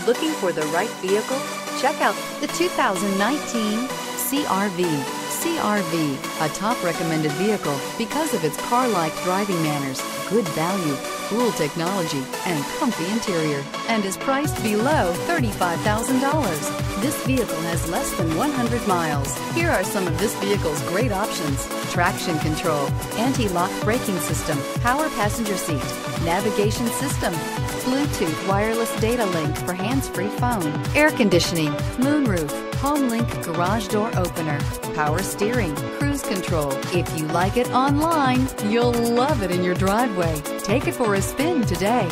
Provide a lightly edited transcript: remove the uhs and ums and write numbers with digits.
Looking for the right vehicle? Check out the 2019 CR-V. CR-V, a top recommended vehicle because of its car-like driving manners, good value, cool technology, and comfy interior, and is priced below $35,000. This vehicle has less than 100 miles. Here are some of this vehicle's great options: traction control, anti-lock braking system, power passenger seat, navigation system, Bluetooth wireless data link for hands-free phone, air conditioning, moonroof, HomeLink garage door opener, power steering, cruise control. If you like it online, you'll love it in your driveway. Take it for a spin today.